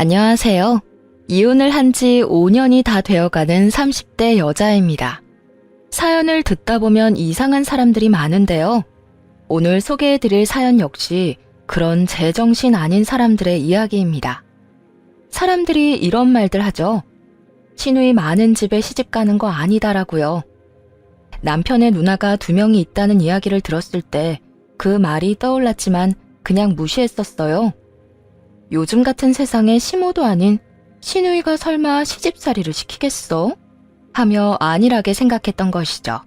안녕하세요. 이혼을 한 지 5년이 다 되어가는 30대 여자입니다. 사연을 듣다 보면 이상한 사람들이 많은데요. 오늘 소개해드릴 사연 역시 그런 제정신 아닌 사람들의 이야기입니다. 사람들이 이런 말들 하죠. 시누이 많은 집에 시집 가는 거 아니다라고요. 남편의 누나가 2명이 있다는 이야기를 들었을 때 그 말이 떠올랐지만 그냥 무시했었어요. 요즘 같은 세상에 시모도 아닌 시누이가 설마 시집살이를 시키겠어? 하며 안일하게 생각했던 것이죠.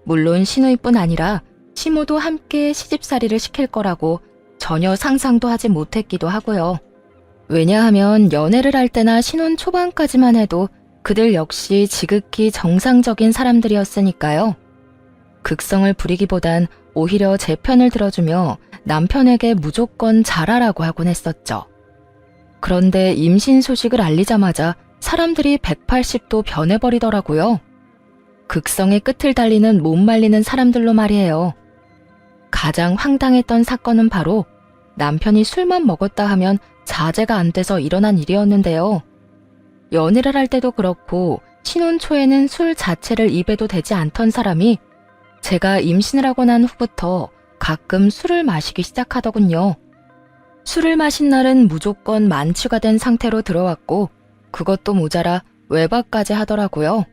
물론 시누이뿐 아니라 시모도 함께 시집살이를 시킬 거라고 전혀 상상도 하지 못했기도 하고요. 왜냐하면 연애를 할 때나 신혼 초반까지만 해도 그들 역시 지극히 정상적인 사람들이었으니까요. 극성을 부리기보단 오히려 제 편을 들어주며 남편에게 무조건 잘하라고 하곤 했었죠. 그런데 임신 소식을 알리자마자 사람들이 180도 변해버리더라고요. 극성의 끝을 달리는 못 말리는 사람들로 말이에요. 가장 황당했던 사건은 바로 남편이 술만 먹었다 하면 자제가 안 돼서 일어난 일이었는데요. 연애를 할 때도 그렇고 신혼 초에는 술 자체를 입에도 대지 않던 사람이 제가 임신을 하고 난 후부터 가끔 술을 마시기 시작하더군요. 술을 마신 날은 무조건 만취가 된 상태로 들어왔고 그것도 모자라 외박까지 하더라고요.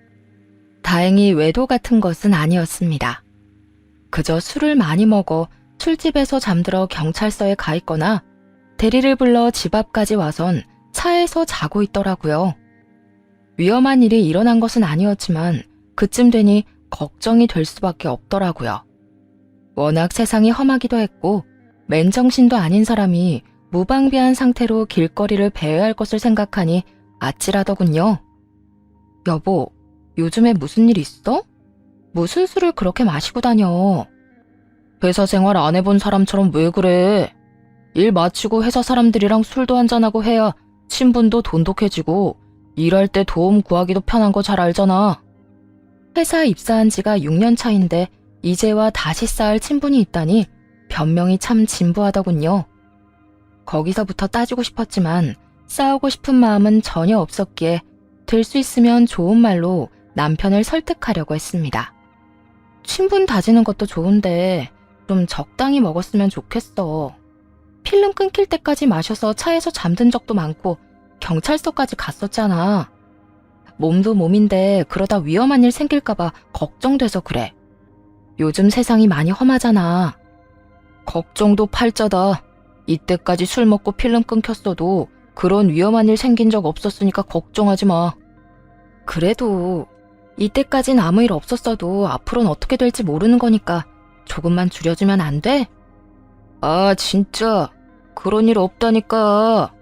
다행히 외도 같은 것은 아니었습니다. 그저 술을 많이 먹어 술집에서 잠들어 경찰서에 가 있거나 대리를 불러 집 앞까지 와선 차에서 자고 있더라고요. 위험한 일이 일어난 것은 아니었지만 그쯤 되니 걱정이 될 수밖에 없더라고요. 워낙 세상이 험하기도 했고 맨정신도 아닌 사람이 무방비한 상태로 길거리를 배회할 것을 생각하니 아찔하더군요. 여보, 요즘에 무슨 일 있어? 무슨 술을 그렇게 마시고 다녀? 회사 생활 안 해본 사람처럼 왜 그래? 일 마치고 회사 사람들이랑 술도 한잔하고 해야 친분도 돈독해지고 일할 때 도움 구하기도 편한 거 잘 알잖아. 회사 입사한 지가 6년 차인데 이제와 다시 쌓을 친분이 있다니 변명이 참 진부하더군요. 거기서부터 따지고 싶었지만 싸우고 싶은 마음은 전혀 없었기에 될 수 있으면 좋은 말로 남편을 설득하려고 했습니다. 친분 다지는 것도 좋은데 좀 적당히 먹었으면 좋겠어. 필름 끊길 때까지 마셔서 차에서 잠든 적도 많고 경찰서까지 갔었잖아. 몸도 몸인데 그러다 위험한 일 생길까봐 걱정돼서 그래. 요즘 세상이 많이 험하잖아. 걱정도 팔자다. 이때까지 술 먹고 필름 끊겼어도 그런 위험한 일 생긴 적 없었으니까 걱정하지 마. 그래도 이때까진 아무 일 없었어도 앞으로는 어떻게 될지 모르는 거니까 조금만 줄여주면 안 돼? 아, 진짜 그런 일 없다니까.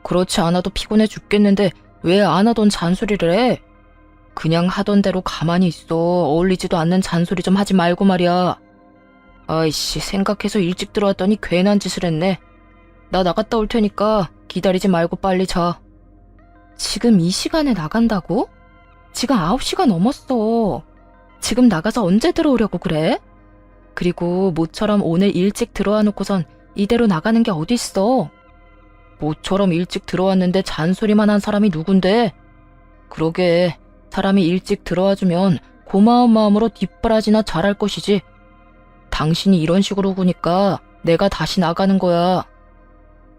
그렇지 않아도 피곤해 죽겠는데 왜 안 하던 잔소리를 해? 그냥 하던 대로 가만히 있어. 어울리지도 않는 잔소리 좀 하지 말고 말이야. 아이씨, 생각해서 일찍 들어왔더니 괜한 짓을 했네. 나 나갔다 올 테니까 기다리지 말고 빨리 자. 지금 이 시간에 나간다고? 지금 9시가 넘었어. 지금 나가서 언제 들어오려고 그래? 그리고 모처럼 오늘 일찍 들어와 놓고선 이대로 나가는 게 어딨어. 모처럼 일찍 들어왔는데 잔소리만 한 사람이 누군데? 그러게, 사람이 일찍 들어와주면 고마운 마음으로 뒷바라지나 잘할 것이지. 당신이 이런 식으로 구니까 내가 다시 나가는 거야.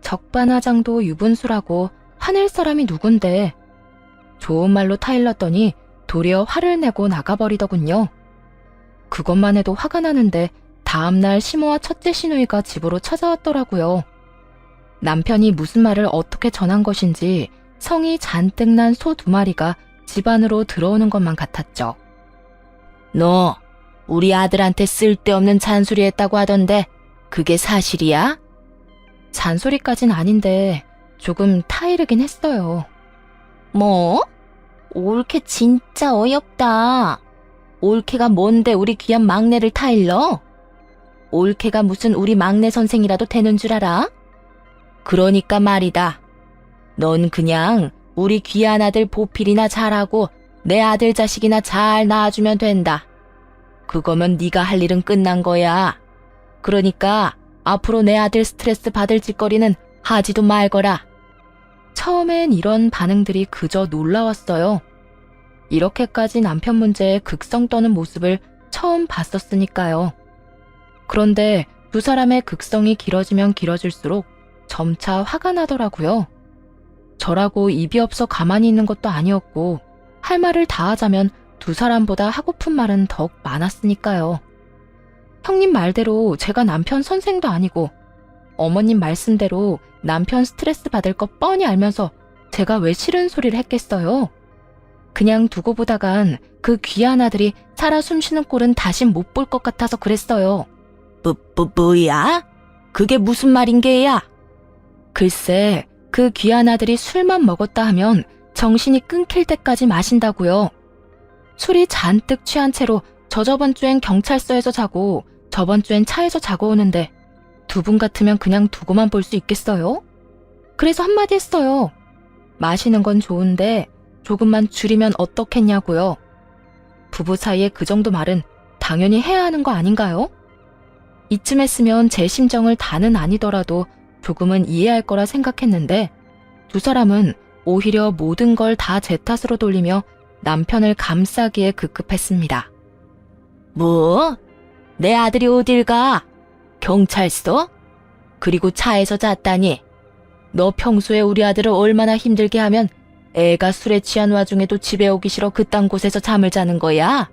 적반하장도 유분수라고 화낼 사람이 누군데. 좋은 말로 타일렀더니 도리어 화를 내고 나가버리더군요. 그것만 해도 화가 나는데 다음날 시모와 첫째 시누이가 집으로 찾아왔더라고요. 남편이 무슨 말을 어떻게 전한 것인지 성이 잔뜩 난 소 2마리가 집 안으로 들어오는 것만 같았죠. 너 우리 아들한테 쓸데없는 잔소리 했다고 하던데 그게 사실이야? 잔소리까진 아닌데 조금 타이르긴 했어요. 뭐? 올케 진짜 어이없다. 올케가 뭔데 우리 귀한 막내를 타일러? 올케가 무슨 우리 막내 선생이라도 되는 줄 알아? 그러니까 말이다. 넌 그냥 우리 귀한 아들 보필이나 잘하고 내 아들 자식이나 잘 낳아주면 된다. 그거면 네가 할 일은 끝난 거야. 그러니까 앞으로 내 아들 스트레스 받을 짓거리는 하지도 말거라. 처음엔 이런 반응들이 그저 놀라웠어요. 이렇게까지 남편 문제에 극성 떠는 모습을 처음 봤었으니까요. 그런데 두 사람의 극성이 길어지면 길어질수록 점차 화가 나더라고요. 저라고 입이 없어 가만히 있는 것도 아니었고 할 말을 다 하자면 두 사람보다 하고픈 말은 더욱 많았으니까요. 형님 말대로 제가 남편 선생도 아니고 어머님 말씀대로 남편 스트레스 받을 거 뻔히 알면서 제가 왜 싫은 소리를 했겠어요? 그냥 두고 보다간 그 귀한 아들이 살아 숨쉬는 꼴은 다신 못 볼 것 같아서 그랬어요. 뭐야? 그게 무슨 말인 게야? 글쎄, 그 귀한 아들이 술만 먹었다 하면 정신이 끊길 때까지 마신다고요. 술이 잔뜩 취한 채로 저번 주엔 경찰서에서 자고 저번 주엔 차에서 자고 오는데 두 분 같으면 그냥 두고만 볼 수 있겠어요? 그래서 한마디 했어요. 마시는 건 좋은데 조금만 줄이면 어떻겠냐고요. 부부 사이에 그 정도 말은 당연히 해야 하는 거 아닌가요? 이쯤 했으면 제 심정을 다는 아니더라도 조금은 이해할 거라 생각했는데 두 사람은 오히려 모든 걸 다 제 탓으로 돌리며 남편을 감싸기에 급급했습니다. 뭐? 내 아들이 어딜 가? 경찰서? 그리고 차에서 잤다니? 너 평소에 우리 아들을 얼마나 힘들게 하면 애가 술에 취한 와중에도 집에 오기 싫어 그딴 곳에서 잠을 자는 거야?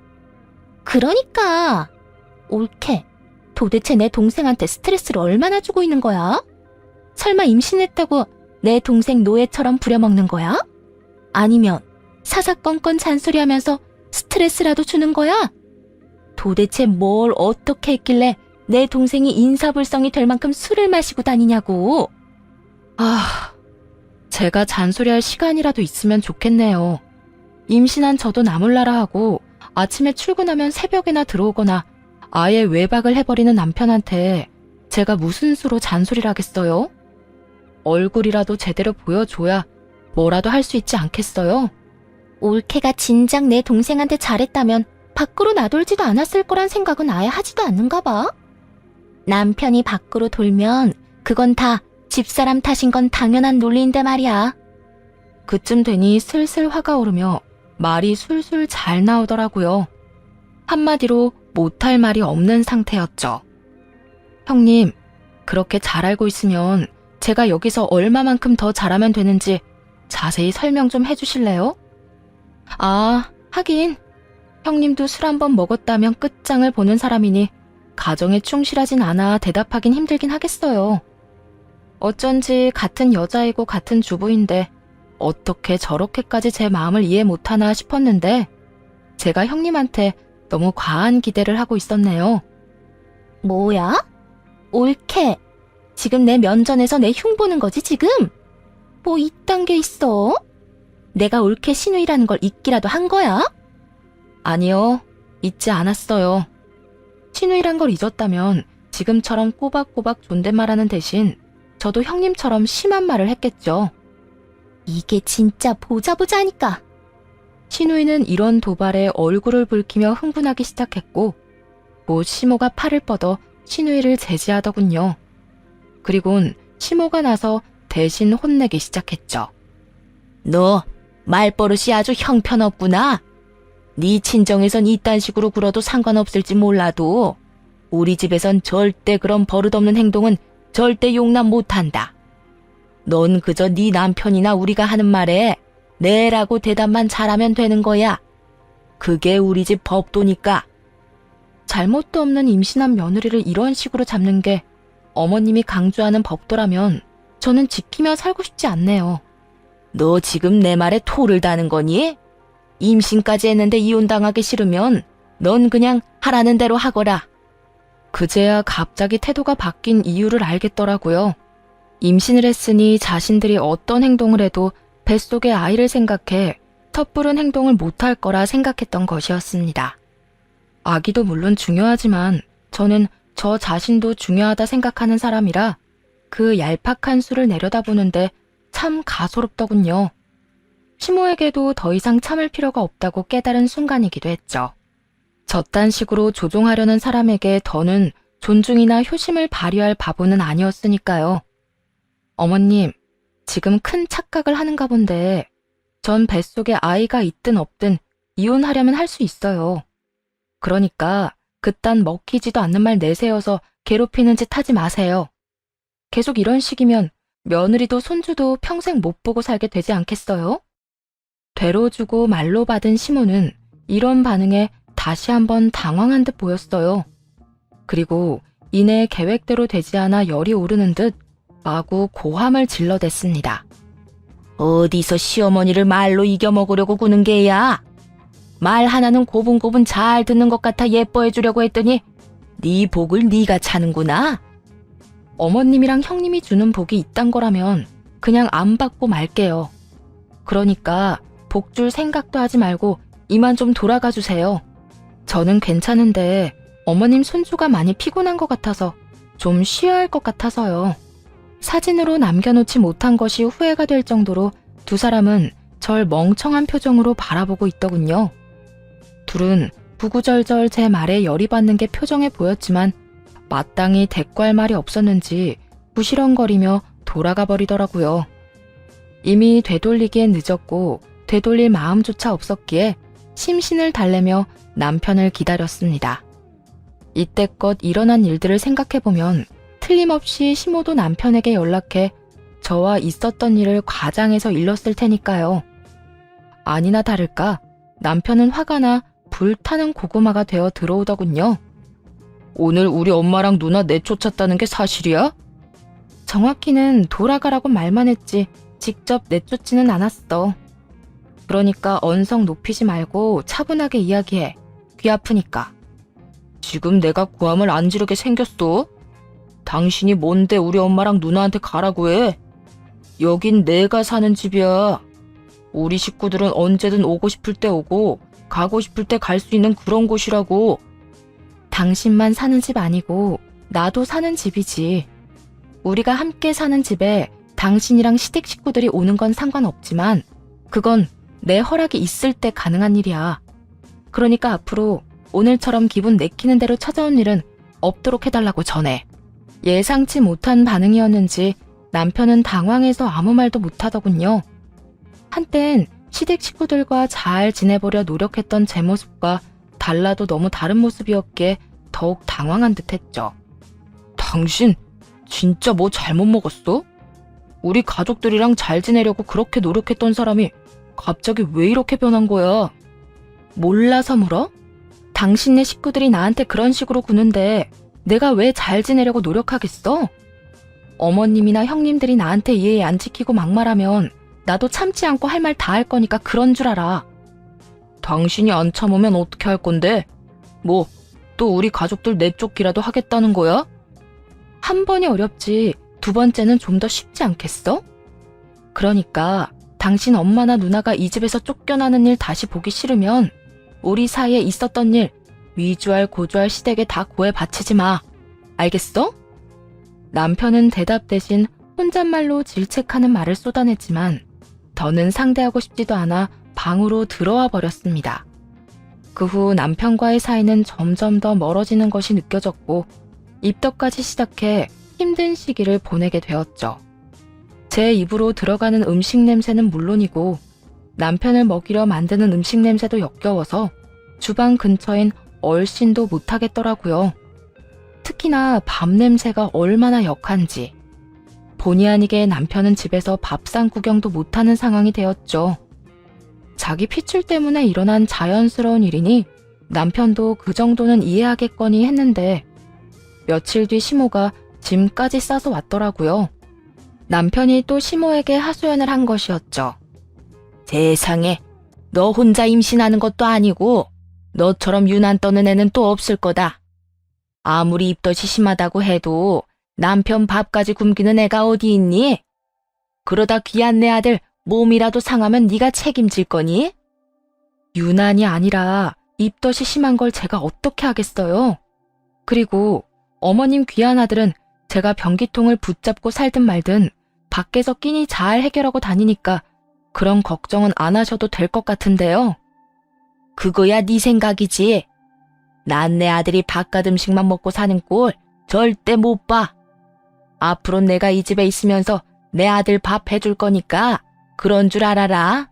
그러니까 옳게 도대체 내 동생한테 스트레스를 얼마나 주고 있는 거야? 설마 임신했다고 내 동생 노예처럼 부려먹는 거야? 아니면 사사건건 잔소리하면서 스트레스라도 주는 거야? 도대체 뭘 어떻게 했길래 내 동생이 인사불성이 될 만큼 술을 마시고 다니냐고. 제가 잔소리할 시간이라도 있으면 좋겠네요. 임신한 저도 나몰라라 하고 아침에 출근하면 새벽에나 들어오거나 아예 외박을 해버리는 남편한테 제가 무슨 수로 잔소리를 하겠어요? 얼굴이라도 제대로 보여줘야 뭐라도 할 수 있지 않겠어요? 올케가 진작 내 동생한테 잘했다면 밖으로 나돌지도 않았을 거란 생각은 아예 하지도 않는가 봐. 남편이 밖으로 돌면 그건 다 집사람 탓인 건 당연한 논리인데 말이야. 그쯤 되니 슬슬 화가 오르며 말이 술술 잘 나오더라고요. 한마디로 못할 말이 없는 상태였죠. 형님, 그렇게 잘 알고 있으면 제가 여기서 얼마만큼 더 잘하면 되는지 자세히 설명 좀 해주실래요? 하긴 형님도 술 한 번 먹었다면 끝장을 보는 사람이니 가정에 충실하진 않아 대답하긴 힘들긴 하겠어요. 어쩐지 같은 여자이고 같은 주부인데 어떻게 저렇게까지 제 마음을 이해 못하나 싶었는데 제가 형님한테 너무 과한 기대를 하고 있었네요. 뭐야? 옳게. 지금 내 면전에서 내 흉 보는 거지 지금? 뭐 이딴 게 있어? 내가 옳게 신우이라는 걸 잊기라도 한 거야? 아니요, 잊지 않았어요. 신우이란 걸 잊었다면 지금처럼 꼬박꼬박 존댓말하는 대신 저도 형님처럼 심한 말을 했겠죠. 이게 진짜 보자 하니까. 신우이는 이런 도발에 얼굴을 붉히며 흥분하기 시작했고 모 시모가 팔을 뻗어 신우이를 제지하더군요. 그리곤 시모가 나서 대신 혼내기 시작했죠. 너 말버릇이 아주 형편없구나. 네 친정에선 이딴 식으로 굴어도 상관없을지 몰라도 우리 집에선 절대 그런 버릇없는 행동은 절대 용납 못한다. 넌 그저 네 남편이나 우리가 하는 말에 네라고 대답만 잘하면 되는 거야. 그게 우리 집 법도니까. 잘못도 없는 임신한 며느리를 이런 식으로 잡는 게 어머님이 강조하는 법도라면 저는 지키며 살고 싶지 않네요. 너 지금 내 말에 토를 다는 거니? 임신까지 했는데 이혼당하기 싫으면 넌 그냥 하라는 대로 하거라. 그제야 갑자기 태도가 바뀐 이유를 알겠더라고요. 임신을 했으니 자신들이 어떤 행동을 해도 뱃속의 아이를 생각해 섣부른 행동을 못할 거라 생각했던 것이었습니다. 아기도 물론 중요하지만 저는 저 자신도 중요하다 생각하는 사람이라 그 얄팍한 수를 내려다보는데 참 가소롭더군요. 시모에게도 더 이상 참을 필요가 없다고 깨달은 순간이기도 했죠. 저딴 식으로 조종하려는 사람에게 더는 존중이나 효심을 발휘할 바보는 아니었으니까요. 어머님, 지금 큰 착각을 하는가 본데 전 뱃속에 아이가 있든 없든 이혼하려면 할 수 있어요. 그러니까 그딴 먹히지도 않는 말 내세워서 괴롭히는 짓 하지 마세요. 계속 이런 식이면 며느리도 손주도 평생 못 보고 살게 되지 않겠어요? 되로 주고 말로 받은 시모는 이런 반응에 다시 한번 당황한 듯 보였어요. 그리고 이내 계획대로 되지 않아 열이 오르는 듯 마구 고함을 질러댔습니다. 어디서 시어머니를 말로 이겨먹으려고 구는 게야? 말 하나는 고분고분 잘 듣는 것 같아 예뻐해 주려고 했더니 네 복을 네가 차는구나. 어머님이랑 형님이 주는 복이 이딴 거라면 그냥 안 받고 말게요. 그러니까 복 줄 생각도 하지 말고 이만 좀 돌아가 주세요. 저는 괜찮은데 어머님 손주가 많이 피곤한 것 같아서 좀 쉬어야 할 것 같아서요. 사진으로 남겨놓지 못한 것이 후회가 될 정도로 두 사람은 절 멍청한 표정으로 바라보고 있더군요. 둘은 구구절절 제 말에 열이 받는 게 표정에 보였지만 마땅히 대꾸할 말이 없었는지 부시렁거리며 돌아가 버리더라고요. 이미 되돌리기엔 늦었고 되돌릴 마음조차 없었기에 심신을 달래며 남편을 기다렸습니다. 이때껏 일어난 일들을 생각해보면 틀림없이 시모도 남편에게 연락해 저와 있었던 일을 과장해서 일렀을 테니까요. 아니나 다를까 남편은 화가 나 불타는 고구마가 되어 들어오더군요. 오늘 우리 엄마랑 누나 내쫓았다는 게 사실이야? 정확히는 돌아가라고 말만 했지 직접 내쫓지는 않았어. 그러니까 언성 높이지 말고 차분하게 이야기해. 귀 아프니까. 지금 내가 고함을 안 지르게 생겼어? 당신이 뭔데 우리 엄마랑 누나한테 가라고 해? 여긴 내가 사는 집이야. 우리 식구들은 언제든 오고 싶을 때 오고 가고 싶을 때 갈 수 있는 그런 곳이라고. 당신만 사는 집 아니고 나도 사는 집이지. 우리가 함께 사는 집에 당신이랑 시댁 식구들이 오는 건 상관없지만 그건 내 허락이 있을 때 가능한 일이야. 그러니까 앞으로 오늘처럼 기분 내키는 대로 찾아온 일은 없도록 해달라고 전해. 예상치 못한 반응이었는지 남편은 당황해서 아무 말도 못하더군요. 한땐 시댁 식구들과 잘 지내보려 노력했던 제 모습과 달라도 너무 다른 모습이었기에 더욱 당황한 듯했죠. 당신 진짜 뭐 잘못 먹었어? 우리 가족들이랑 잘 지내려고 그렇게 노력했던 사람이 갑자기 왜 이렇게 변한 거야? 몰라서 물어? 당신네 식구들이 나한테 그런 식으로 구는데 내가 왜 잘 지내려고 노력하겠어? 어머님이나 형님들이 나한테 예의 안 지키고 막말하면 나도 참지 않고 할 말 다 할 거니까 그런 줄 알아. 당신이 안 참으면 어떻게 할 건데? 뭐, 또 우리 가족들 내쫓기라도 하겠다는 거야? 한 번이 어렵지 두 번째는 좀 더 쉽지 않겠어? 그러니까 당신 엄마나 누나가 이 집에서 쫓겨나는 일 다시 보기 싫으면 우리 사이에 있었던 일 위주할 고주할 시댁에 다 고해 바치지 마. 알겠어? 남편은 대답 대신 혼잣말로 질책하는 말을 쏟아냈지만 더는 상대하고 싶지도 않아 방으로 들어와 버렸습니다. 그 후 남편과의 사이는 점점 더 멀어지는 것이 느껴졌고 입덧까지 시작해 힘든 시기를 보내게 되었죠. 제 입으로 들어가는 음식 냄새는 물론이고 남편을 먹이려 만드는 음식 냄새도 역겨워서 주방 근처엔 얼씬도 못하겠더라고요. 특히나 밥 냄새가 얼마나 역한지. 본의 아니게 남편은 집에서 밥상 구경도 못하는 상황이 되었죠. 자기 피출 때문에 일어난 자연스러운 일이니 남편도 그 정도는 이해하겠거니 했는데 며칠 뒤 시모가 짐까지 싸서 왔더라고요. 남편이 또 시모에게 하소연을 한 것이었죠. 세상에, 너 혼자 임신하는 것도 아니고 너처럼 유난 떠는 애는 또 없을 거다. 아무리 입덧이 심하다고 해도 남편 밥까지 굶기는 애가 어디 있니? 그러다 귀한 내 아들 몸이라도 상하면 네가 책임질 거니? 유난이 아니라 입덧이 심한 걸 제가 어떻게 하겠어요? 그리고 어머님 귀한 아들은 제가 변기통을 붙잡고 살든 말든 밖에서 끼니 잘 해결하고 다니니까 그런 걱정은 안 하셔도 될 것 같은데요. 그거야 네 생각이지. 난 내 아들이 바깥 음식만 먹고 사는 꼴 절대 못 봐. 앞으로 내가 이 집에 있으면서 내 아들 밥 해줄 거니까 그런 줄 알아라.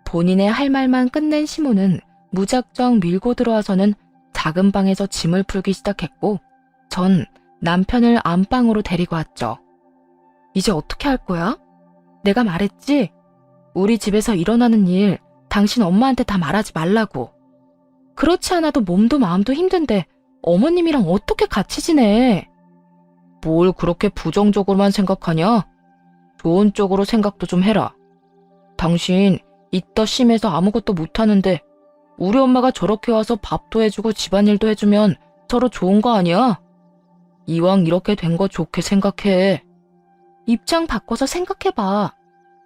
본인의 할 말만 끝낸 시모는 무작정 밀고 들어와서는 작은 방에서 짐을 풀기 시작했고 전 남편을 안방으로 데리고 왔죠. 이제 어떻게 할 거야? 내가 말했지? 우리 집에서 일어나는 일 당신 엄마한테 다 말하지 말라고. 그렇지 않아도 몸도 마음도 힘든데 어머님이랑 어떻게 같이 지내? 뭘 그렇게 부정적으로만 생각하냐? 좋은 쪽으로 생각도 좀 해라. 당신 이따 심해서 아무것도 못하는데 우리 엄마가 저렇게 와서 밥도 해주고 집안일도 해주면 서로 좋은 거 아니야? 이왕 이렇게 된 거 좋게 생각해. 입장 바꿔서 생각해봐.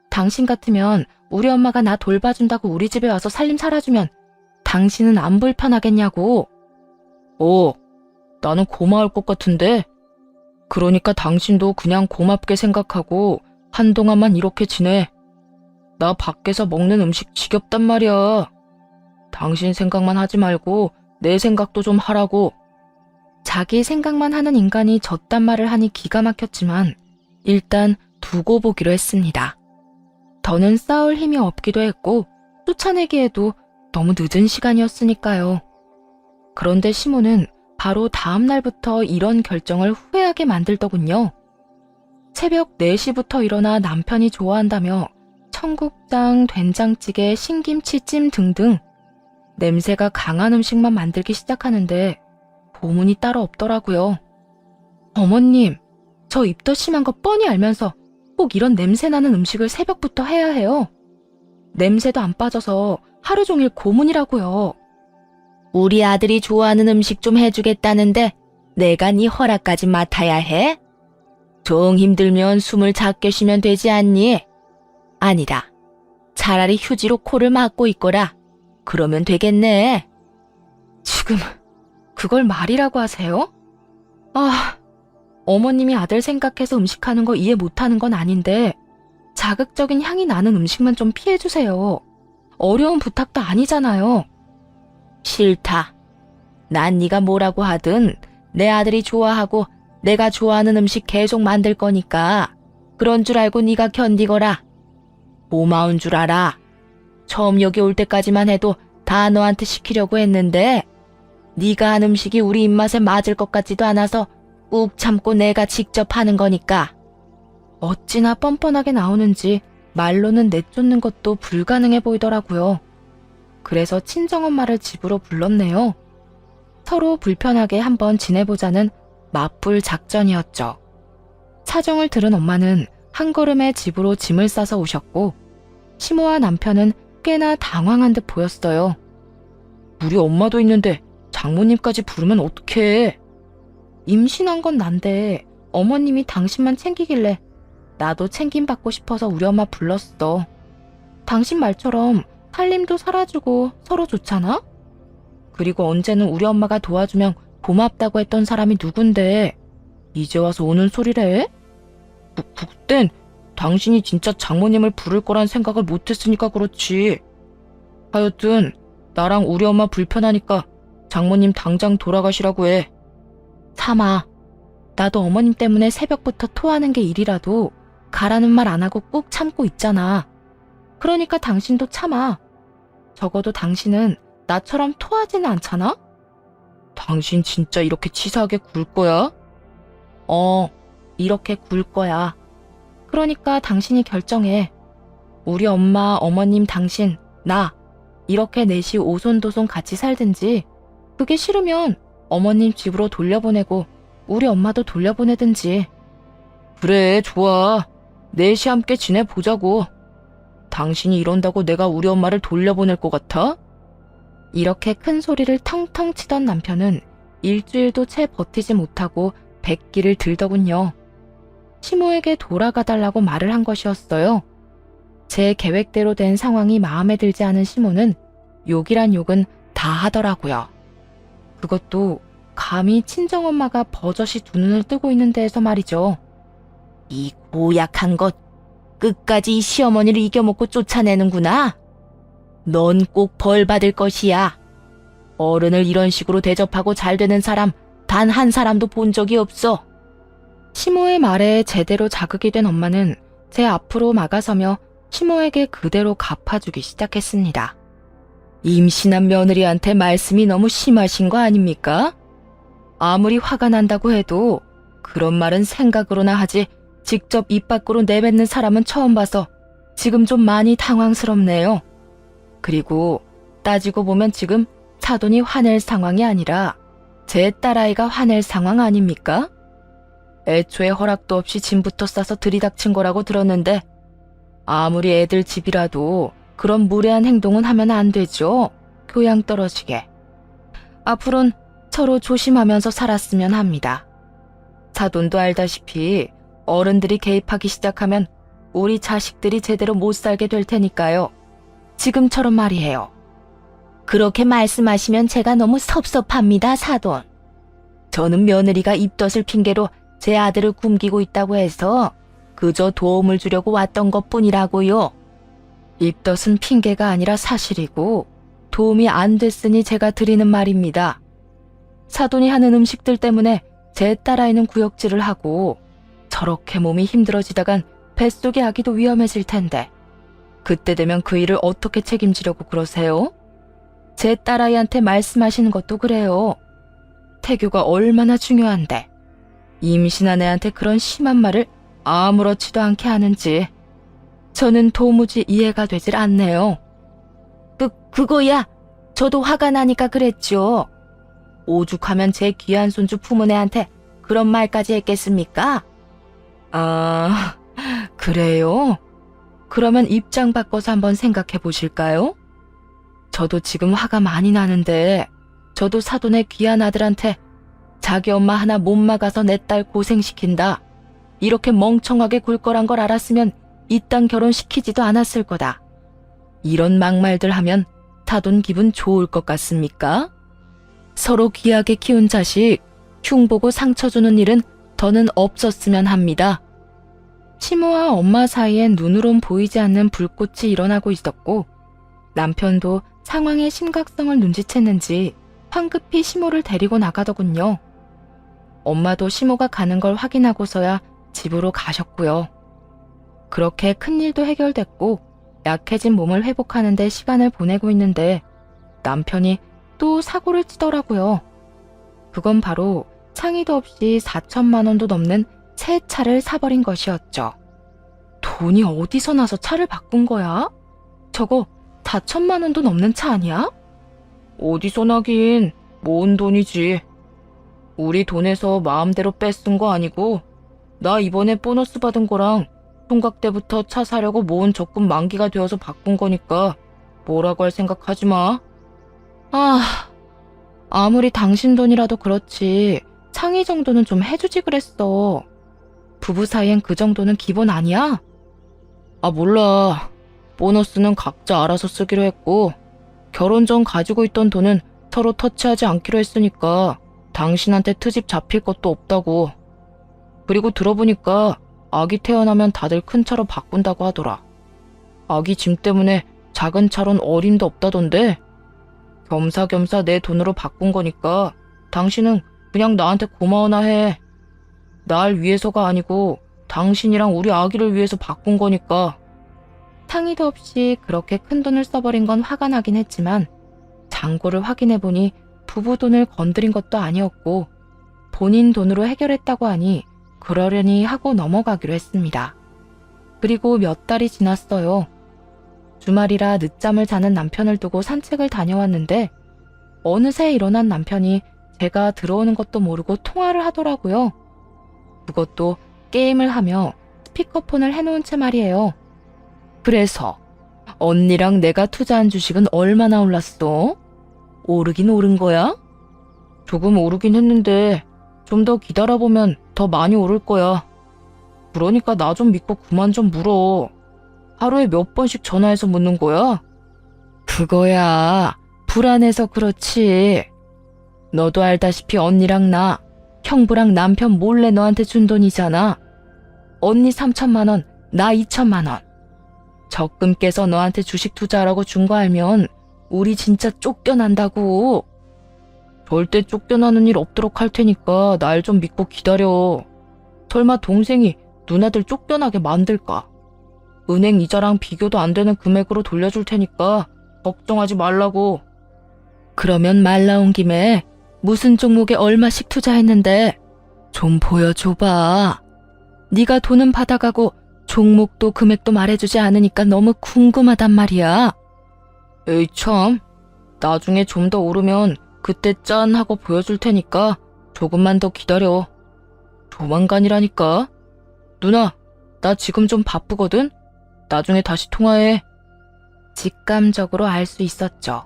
당신 같으면 우리 엄마가 나 돌봐준다고 우리 집에 와서 살림 살아주면 당신은 안 불편하겠냐고. 나는 고마울 것 같은데. 그러니까 당신도 그냥 고맙게 생각하고 한동안만 이렇게 지내. 나 밖에서 먹는 음식 지겹단 말이야. 당신 생각만 하지 말고 내 생각도 좀 하라고. 자기 생각만 하는 인간이 저딴 말을 하니 기가 막혔지만 일단 두고 보기로 했습니다. 더는 싸울 힘이 없기도 했고 쫓아내기에도 너무 늦은 시간이었으니까요. 그런데 시모는 바로 다음 날부터 이런 결정을 후회하게 만들더군요. 새벽 4시부터 일어나 남편이 좋아한다며 청국장, 된장찌개, 신김치찜 등등 냄새가 강한 음식만 만들기 시작하는데 고문이 따로 없더라고요. 어머님, 저 입덧 심한 거 뻔히 알면서 꼭 이런 냄새 나는 음식을 새벽부터 해야 해요. 냄새도 안 빠져서 하루 종일 고문이라고요. 우리 아들이 좋아하는 음식 좀 해주겠다는데 내가 네 허락까지 맡아야 해? 정 힘들면 숨을 작게 쉬면 되지 않니? 아니다. 차라리 휴지로 코를 막고 있거라. 그러면 되겠네. 지금 그걸 말이라고 하세요? 어머님이 아들 생각해서 음식하는 거 이해 못하는 건 아닌데 자극적인 향이 나는 음식만 좀 피해주세요. 어려운 부탁도 아니잖아요. 싫다. 난 네가 뭐라고 하든 내 아들이 좋아하고 내가 좋아하는 음식 계속 만들 거니까 그런 줄 알고 네가 견디거라. 고마운 줄 알아. 처음 여기 올 때까지만 해도 다 너한테 시키려고 했는데 네가 한 음식이 우리 입맛에 맞을 것 같지도 않아서 꾹 참고 내가 직접 하는 거니까. 어찌나 뻔뻔하게 나오는지 말로는 내쫓는 것도 불가능해 보이더라고요. 그래서 친정엄마를 집으로 불렀네요. 서로 불편하게 한번 지내보자는 맞불 작전이었죠. 사정을 들은 엄마는 한 걸음에 집으로 짐을 싸서 오셨고 시모와 남편은 꽤나 당황한 듯 보였어요. 우리 엄마도 있는데 장모님까지 부르면 어떡해. 임신한 건 난데 어머님이 당신만 챙기길래 나도 챙김받고 싶어서 우리 엄마 불렀어. 당신 말처럼 살림도 살아주고 서로 좋잖아? 그리고 언제는 우리 엄마가 도와주면 고맙다고 했던 사람이 누군데 이제 와서 오는 소리래? 그땐 당신이 진짜 장모님을 부를 거란 생각을 못했으니까 그렇지. 하여튼 나랑 우리 엄마 불편하니까 장모님 당장 돌아가시라고 해. 삼아, 나도 어머님 때문에 새벽부터 토하는 게 일이라도 가라는 말 안 하고 꾹 참고 있잖아. 그러니까 당신도 참아. 적어도 당신은 나처럼 토하지는 않잖아? 당신 진짜 이렇게 치사하게 굴 거야? 이렇게 굴 거야. 그러니까 당신이 결정해. 우리 엄마, 어머님, 당신, 나 이렇게 넷이 오손도손 같이 살든지 그게 싫으면 어머님 집으로 돌려보내고 우리 엄마도 돌려보내든지. 그래, 좋아. 넷이 함께 지내보자고. 당신이 이런다고 내가 우리 엄마를 돌려보낼 것 같아? 이렇게 큰 소리를 텅텅 치던 남편은 일주일도 채 버티지 못하고 백기를 들더군요. 시모에게 돌아가달라고 말을 한 것이었어요. 제 계획대로 된 상황이 마음에 들지 않은 시모는 욕이란 욕은 다 하더라고요. 그것도 감히 친정엄마가 버젓이 두 눈을 뜨고 있는 데에서 말이죠. 이 고약한 것, 끝까지 이 시어머니를 이겨먹고 쫓아내는구나. 넌 꼭 벌 받을 것이야. 어른을 이런 식으로 대접하고 잘 되는 사람 단 한 사람도 본 적이 없어. 시모의 말에 제대로 자극이 된 엄마는 제 앞으로 막아서며 시모에게 그대로 갚아주기 시작했습니다. 임신한 며느리한테 말씀이 너무 심하신 거 아닙니까? 아무리 화가 난다고 해도 그런 말은 생각으로나 하지 직접 입 밖으로 내뱉는 사람은 처음 봐서 지금 좀 많이 당황스럽네요. 그리고 따지고 보면 지금 사돈이 화낼 상황이 아니라 제 딸아이가 화낼 상황 아닙니까? 애초에 허락도 없이 짐부터 싸서 들이닥친 거라고 들었는데 아무리 애들 집이라도 그런 무례한 행동은 하면 안 되죠. 교양 떨어지게. 앞으로는 서로 조심하면서 살았으면 합니다. 사돈도 알다시피 어른들이 개입하기 시작하면 우리 자식들이 제대로 못 살게 될 테니까요. 지금처럼 말이에요. 그렇게 말씀하시면 제가 너무 섭섭합니다, 사돈. 저는 며느리가 입덧을 핑계로 제 아들을 굶기고 있다고 해서 그저 도움을 주려고 왔던 것뿐이라고요. 입덧은 핑계가 아니라 사실이고 도움이 안 됐으니 제가 드리는 말입니다. 사돈이 하는 음식들 때문에 제 딸아이는 구역질을 하고 저렇게 몸이 힘들어지다간 뱃속의 아기도 위험해질 텐데 그때 되면 그 일을 어떻게 책임지려고 그러세요? 제 딸아이한테 말씀하시는 것도 그래요. 태교가 얼마나 중요한데 임신한 애한테 그런 심한 말을 아무렇지도 않게 하는지 저는 도무지 이해가 되질 않네요. 그거야. 저도 화가 나니까 그랬죠. 오죽하면 제 귀한 손주 품은 애한테 그런 말까지 했겠습니까? 아, 그래요? 그러면 입장 바꿔서 한번 생각해 보실까요? 저도 지금 화가 많이 나는데 저도 사돈의 귀한 아들한테 자기 엄마 하나 못 막아서 내 딸 고생시킨다. 이렇게 멍청하게 굴 거란 걸 알았으면 이딴 결혼시키지도 않았을 거다. 이런 막말들 하면 사돈 기분 좋을 것 같습니까? 서로 귀하게 키운 자식 흉보고 상처 주는 일은 더는 없었으면 합니다. 시모와 엄마 사이엔 눈으론 보이지 않는 불꽃이 일어나고 있었고 남편도 상황의 심각성을 눈치챘는지 황급히 시모를 데리고 나가더군요. 엄마도 시모가 가는 걸 확인하고서야 집으로 가셨고요. 그렇게 큰일도 해결됐고 약해진 몸을 회복하는 데 시간을 보내고 있는데 남편이 또 사고를 치더라고요. 그건 바로 상의도 없이 4천만 원도 넘는 새 차를 사버린 것이었죠. 돈이 어디서 나서 차를 바꾼 거야? 저거 4천만 원도 넘는 차 아니야? 어디서 나긴 모은 돈이지. 우리 돈에서 마음대로 뺏은 거 아니고 나 이번에 보너스 받은 거랑 총각 때부터 차 사려고 모은 적금 만기가 되어서 바꾼 거니까 뭐라고 할 생각하지 마. 아무리 당신 돈이라도 그렇지 상의 정도는 좀 해주지 그랬어. 부부 사이엔 그 정도는 기본 아니야? 몰라. 보너스는 각자 알아서 쓰기로 했고 결혼 전 가지고 있던 돈은 서로 터치하지 않기로 했으니까 당신한테 트집 잡힐 것도 없다고. 그리고 들어보니까 아기 태어나면 다들 큰 차로 바꾼다고 하더라. 아기 짐 때문에 작은 차론 어림도 없다던데. 겸사겸사 내 돈으로 바꾼 거니까 당신은 그냥 나한테 고마워나 해. 날 위해서가 아니고 당신이랑 우리 아기를 위해서 바꾼 거니까. 상의도 없이 그렇게 큰 돈을 써버린 건 화가 나긴 했지만 잔고를 확인해보니 부부 돈을 건드린 것도 아니었고 본인 돈으로 해결했다고 하니 그러려니 하고 넘어가기로 했습니다. 그리고 몇 달이 지났어요. 주말이라 늦잠을 자는 남편을 두고 산책을 다녀왔는데 어느새 일어난 남편이 제가 들어오는 것도 모르고 통화를 하더라고요. 그것도 게임을 하며 스피커폰을 해놓은 채 말이에요. 그래서 언니랑 내가 투자한 주식은 얼마나 올랐어? 오르긴 오른 거야? 조금 오르긴 했는데 좀 더 기다려보면 더 많이 오를 거야. 그러니까 나 좀 믿고 그만 좀 물어. 하루에 몇 번씩 전화해서 묻는 거야? 그거야. 불안해서 그렇지. 너도 알다시피 언니랑 나, 형부랑 남편 몰래 너한테 준 돈이잖아. 언니 3천만 원, 나 2천만 원. 적금 깨서 너한테 주식 투자하라고 준 거 알면 우리 진짜 쫓겨난다고. 절대 쫓겨나는 일 없도록 할 테니까 날 좀 믿고 기다려. 설마 동생이 누나들 쫓겨나게 만들까? 은행 이자랑 비교도 안 되는 금액으로 돌려줄 테니까 걱정하지 말라고. 그러면 말 나온 김에 무슨 종목에 얼마씩 투자했는데 좀 보여줘봐. 네가 돈은 받아가고 종목도 금액도 말해주지 않으니까 너무 궁금하단 말이야. 에이 참, 나중에 좀 더 오르면 그때 짠 하고 보여줄 테니까 조금만 더 기다려. 조만간이라니까. 누나, 나 지금 좀 바쁘거든? 나중에 다시 통화해. 직감적으로 알 수 있었죠.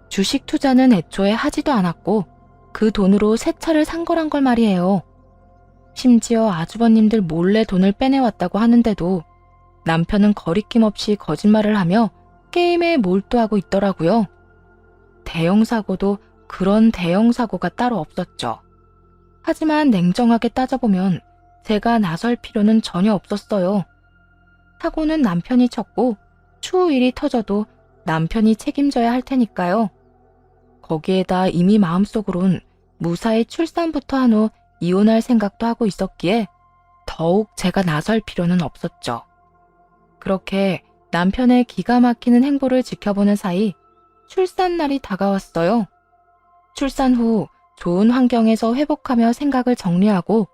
주식 투자는 애초에 하지도 않았고 그 돈으로 새 차를 산 거란 걸 말이에요. 심지어 아주버님들 몰래 돈을 빼내왔다고 하는데도 남편은 거리낌 없이 거짓말을 하며 게임에 몰두하고 있더라고요. 대형 사고도 그런 대형 사고가 따로 없었죠. 하지만 냉정하게 따져보면 제가 나설 필요는 전혀 없었어요. 사고는 남편이 쳤고 추후 일이 터져도 남편이 책임져야 할 테니까요. 거기에다 이미 마음속으론 무사히 출산부터 한 후 이혼할 생각도 하고 있었기에 더욱 제가 나설 필요는 없었죠. 그렇게 남편의 기가 막히는 행보를 지켜보는 사이 출산날이 다가왔어요. 출산 후 좋은 환경에서 회복하며 생각을 정리하고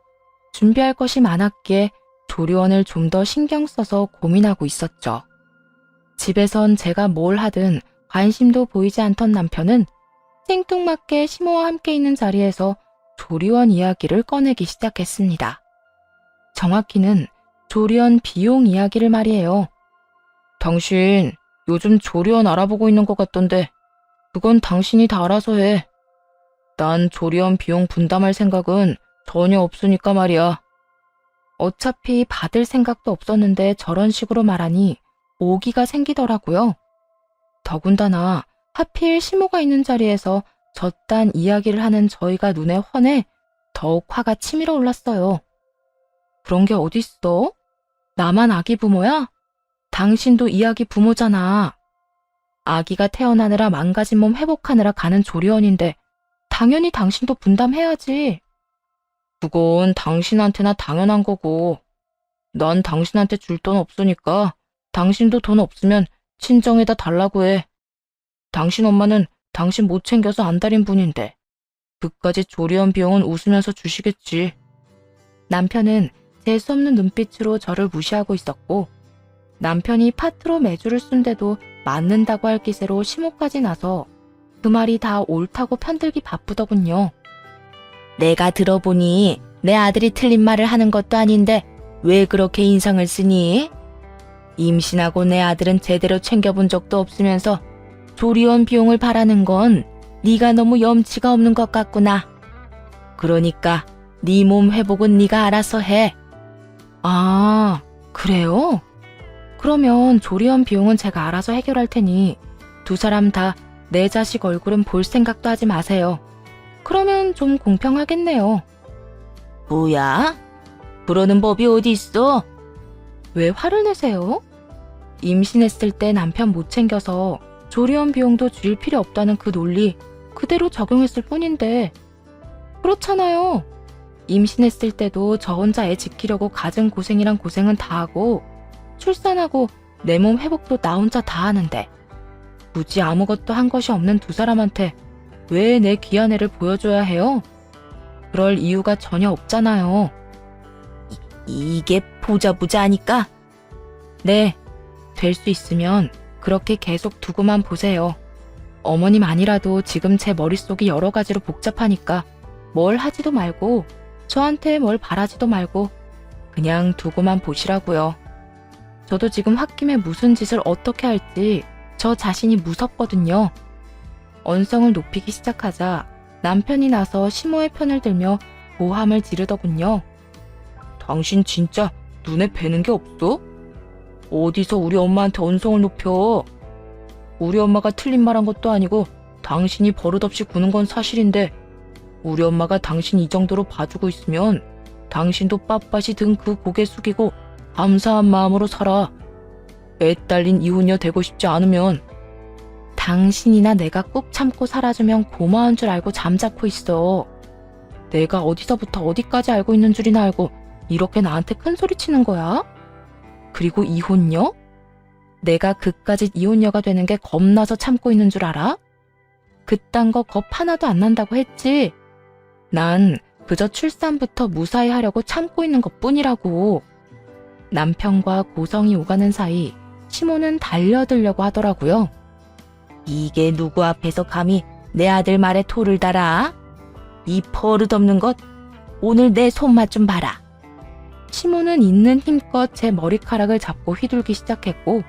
준비할 것이 많았기에 조리원을 좀 더 신경 써서 고민하고 있었죠. 집에선 제가 뭘 하든 관심도 보이지 않던 남편은 생뚱맞게 시모와 함께 있는 자리에서 조리원 이야기를 꺼내기 시작했습니다. 정확히는 조리원 비용 이야기를 말이에요. 당신 요즘 조리원 알아보고 있는 것 같던데 그건 당신이 다 알아서 해. 난 조리원 비용 분담할 생각은 전혀 없으니까 말이야. 어차피 받을 생각도 없었는데 저런 식으로 말하니 오기가 생기더라고요. 더군다나 하필 시모가 있는 자리에서 저딴 이야기를 하는 저희가 눈에 훤해 더욱 화가 치밀어 올랐어요. 그런 게 어딨어? 나만 아기 부모야? 당신도 이 아기 부모잖아. 아기가 태어나느라 망가진 몸 회복하느라 가는 조리원인데 당연히 당신도 분담해야지. 그건 당신한테나 당연한 거고 난 당신한테 줄 돈 없으니까 당신도 돈 없으면 친정에다 달라고 해. 당신 엄마는 당신 못 챙겨서 안달인 분인데 그까지 조리원 비용은 웃으면서 주시겠지. 남편은 재수없는 눈빛으로 저를 무시하고 있었고 남편이 파트로 매주를 쓴데도 맞는다고 할 기세로 시모까지 나서 그 말이 다 옳다고 편들기 바쁘더군요. 내가 들어보니 내 아들이 틀린 말을 하는 것도 아닌데 왜 그렇게 인상을 쓰니? 임신하고 내 아들은 제대로 챙겨본 적도 없으면서 조리원 비용을 바라는 건 네가 너무 염치가 없는 것 같구나. 그러니까 네 몸 회복은 네가 알아서 해. 아, 그래요? 그러면 조리원 비용은 제가 알아서 해결할 테니 두 사람 다 내 자식 얼굴은 볼 생각도 하지 마세요. 그러면 좀 공평하겠네요. 뭐야? 그러는 법이 어디 있어? 왜 화를 내세요? 임신했을 때 남편 못 챙겨서 조리원 비용도 줄 필요 없다는 그 논리 그대로 적용했을 뿐인데 그렇잖아요. 임신했을 때도 저 혼자 애 지키려고 갖은 고생이란 고생은 다 하고 출산하고 내 몸 회복도 나 혼자 다 하는데 굳이 아무것도 한 것이 없는 두 사람한테 왜 내 귀한 애를 보여줘야 해요? 그럴 이유가 전혀 없잖아요. 이게 보자보자하니까? 네, 될 수 있으면 그렇게 계속 두고만 보세요. 어머님 아니라도 지금 제 머릿속이 여러 가지로 복잡하니까 뭘 하지도 말고 저한테 뭘 바라지도 말고 그냥 두고만 보시라고요. 저도 지금 홧김에 무슨 짓을 어떻게 할지 저 자신이 무섭거든요. 언성을 높이기 시작하자 남편이 나서 시모의 편을 들며 고함을 지르더군요. 당신 진짜 눈에 뵈는 게 없어? 어디서 우리 엄마한테 언성을 높여? 우리 엄마가 틀린 말 한 것도 아니고 당신이 버릇없이 구는 건 사실인데 우리 엄마가 당신 이 정도로 봐주고 있으면 당신도 빳빳이 등 그 고개 숙이고 감사한 마음으로 살아. 애 딸린 이혼녀 되고 싶지 않으면. 당신이나 내가 꾹 참고 살아주면 고마운 줄 알고 잠자코 있어. 내가 어디서부터 어디까지 알고 있는 줄이나 알고 이렇게 나한테 큰 소리 치는 거야? 그리고 이혼녀? 내가 그까짓 이혼녀가 되는 게 겁나서 참고 있는 줄 알아? 그딴 거 겁 하나도 안 난다고 했지. 난 그저 출산부터 무사히 하려고 참고 있는 것뿐이라고. 남편과 고성이 오가는 사이 시모는 달려들려고 하더라고요. 이게 누구 앞에서 감히 내 아들 말에 토를 달아? 이 버릇없는 것, 오늘 내 손맛 좀 봐라. 시모는 있는 힘껏 제 머리카락을 잡고 휘둘기 시작했고,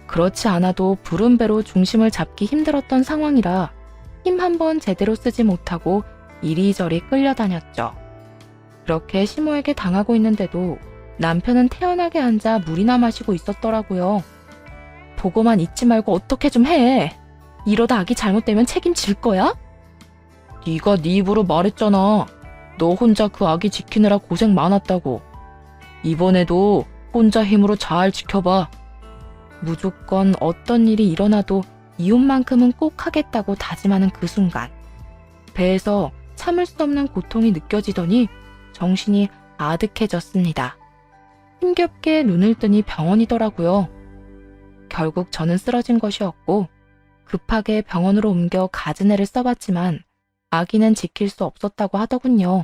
그렇지 않아도 부른 배로 중심을 잡기 힘들었던 상황이라 힘 한 번 제대로 쓰지 못하고 이리저리 끌려다녔죠. 그렇게 시모에게 당하고 있는데도 남편은 태연하게 앉아 물이나 마시고 있었더라고요. 보고만 있지 말고 어떻게 좀 해. 이러다 아기 잘못되면 책임질 거야? 네가 네 입으로 말했잖아. 너 혼자 그 아기 지키느라 고생 많았다고. 이번에도 혼자 힘으로 잘 지켜봐. 무조건 어떤 일이 일어나도 이혼만큼은 꼭 하겠다고 다짐하는 그 순간, 배에서 참을 수 없는 고통이 느껴지더니 정신이 아득해졌습니다. 힘겹게 눈을 뜨니 병원이더라고요. 결국 저는 쓰러진 것이었고 급하게 병원으로 옮겨 가즈네를 써봤지만 아기는 지킬 수 없었다고 하더군요.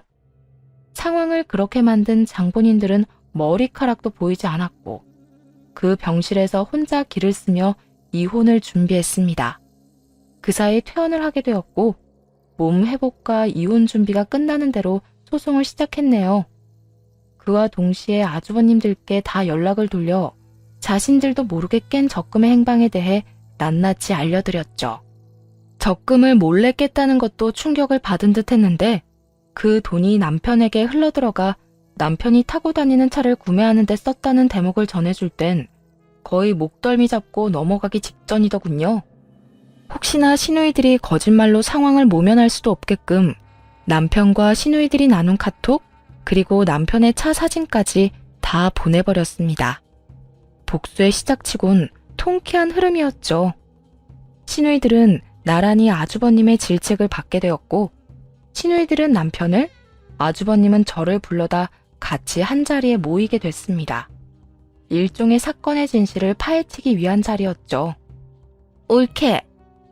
상황을 그렇게 만든 장본인들은 머리카락도 보이지 않았고 그 병실에서 혼자 기를 쓰며 이혼을 준비했습니다. 그 사이 퇴원을 하게 되었고 몸 회복과 이혼 준비가 끝나는 대로 소송을 시작했네요. 그와 동시에 아주버님들께 다 연락을 돌려 자신들도 모르게 깬 적금의 행방에 대해 낱낱이 알려드렸죠. 적금을 몰래 깼다는 것도 충격을 받은 듯 했는데 그 돈이 남편에게 흘러들어가 남편이 타고 다니는 차를 구매하는 데 썼다는 대목을 전해줄 땐 거의 목덜미 잡고 넘어가기 직전이더군요. 혹시나 시누이들이 거짓말로 상황을 모면할 수도 없게끔 남편과 시누이들이 나눈 카톡 그리고 남편의 차 사진까지 다 보내버렸습니다. 복수의 시작치곤 통쾌한 흐름이었죠. 시누이들은 나란히 아주버님의 질책을 받게 되었고 시누이들은 남편을, 아주버님은 저를 불러다 같이 한자리에 모이게 됐습니다. 일종의 사건의 진실을 파헤치기 위한 자리였죠.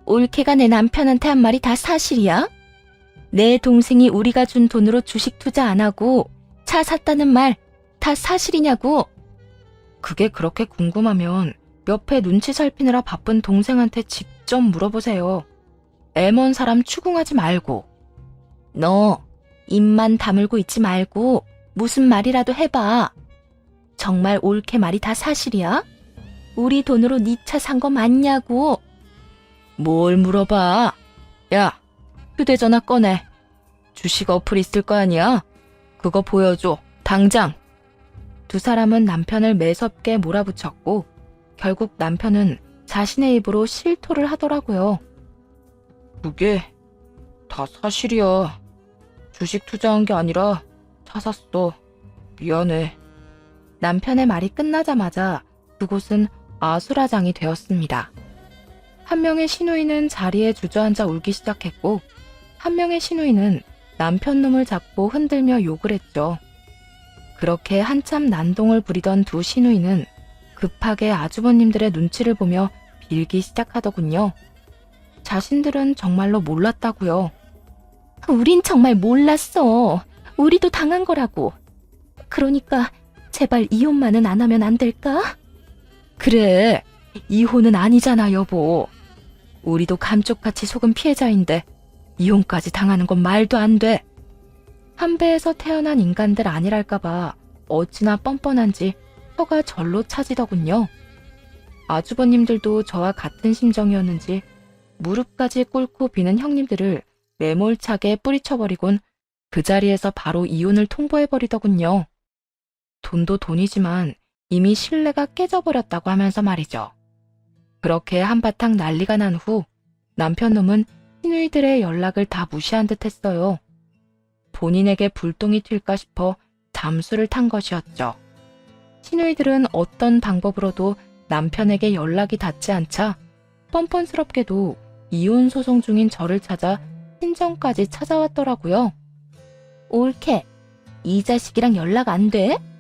올케가 내 남편한테 한 말이 다 사실이야? 내 동생이 우리가 준 돈으로 주식 투자 안 하고 차 샀다는 말 다 사실이냐고? 그게 그렇게 궁금하면 옆에 눈치 살피느라 바쁜 동생한테 직접 물어보세요. 애먼 사람 추궁하지 말고. 너 입만 다물고 있지 말고 무슨 말이라도 해봐. 정말 올케 말이 다 사실이야? 우리 돈으로 네 차 산 거 맞냐고? 뭘 물어봐. 야, 휴대전화 꺼내. 주식 어플 있을 거 아니야? 그거 보여줘. 당장. 두 사람은 남편을 매섭게 몰아붙였고 결국 남편은 자신의 입으로 실토를 하더라고요. 그게 다 사실이야. 주식 투자한 게 아니라 차 샀어. 미안해. 남편의 말이 끝나자마자 그곳은 아수라장이 되었습니다. 한 명의 시누이는 자리에 주저앉아 울기 시작했고 한 명의 시누이는 남편 놈을 잡고 흔들며 욕을 했죠. 그렇게 한참 난동을 부리던 두 시누이는 급하게 아주버님들의 눈치를 보며 빌기 시작하더군요. 자신들은 정말로 몰랐다고요. 우린 정말 몰랐어. 우리도 당한 거라고. 그러니까 제발 이혼만은 안 하면 안 될까? 그래, 이혼은 아니잖아, 여보. 우리도 감쪽같이 속은 피해자인데 이혼까지 당하는 건 말도 안 돼. 한 배에서 태어난 인간들 아니랄까봐 어찌나 뻔뻔한지 혀가 절로 차지더군요. 아주버님들도 저와 같은 심정이었는지 무릎까지 꿇고 비는 형님들을 매몰차게 뿌리쳐버리곤 그 자리에서 바로 이혼을 통보해버리더군요. 돈도 돈이지만 이미 신뢰가 깨져버렸다고 하면서 말이죠. 그렇게 한바탕 난리가 난 후 남편 놈은 시누이들의 연락을 다 무시한 듯 했어요. 본인에게 불똥이 튈까 싶어 잠수를 탄 것이었죠. 시누이들은 어떤 방법으로도 남편에게 연락이 닿지 않자 뻔뻔스럽게도 이혼 소송 중인 저를 찾아 친정까지 찾아왔더라고요. 올케, 이 자식이랑 연락 안 돼?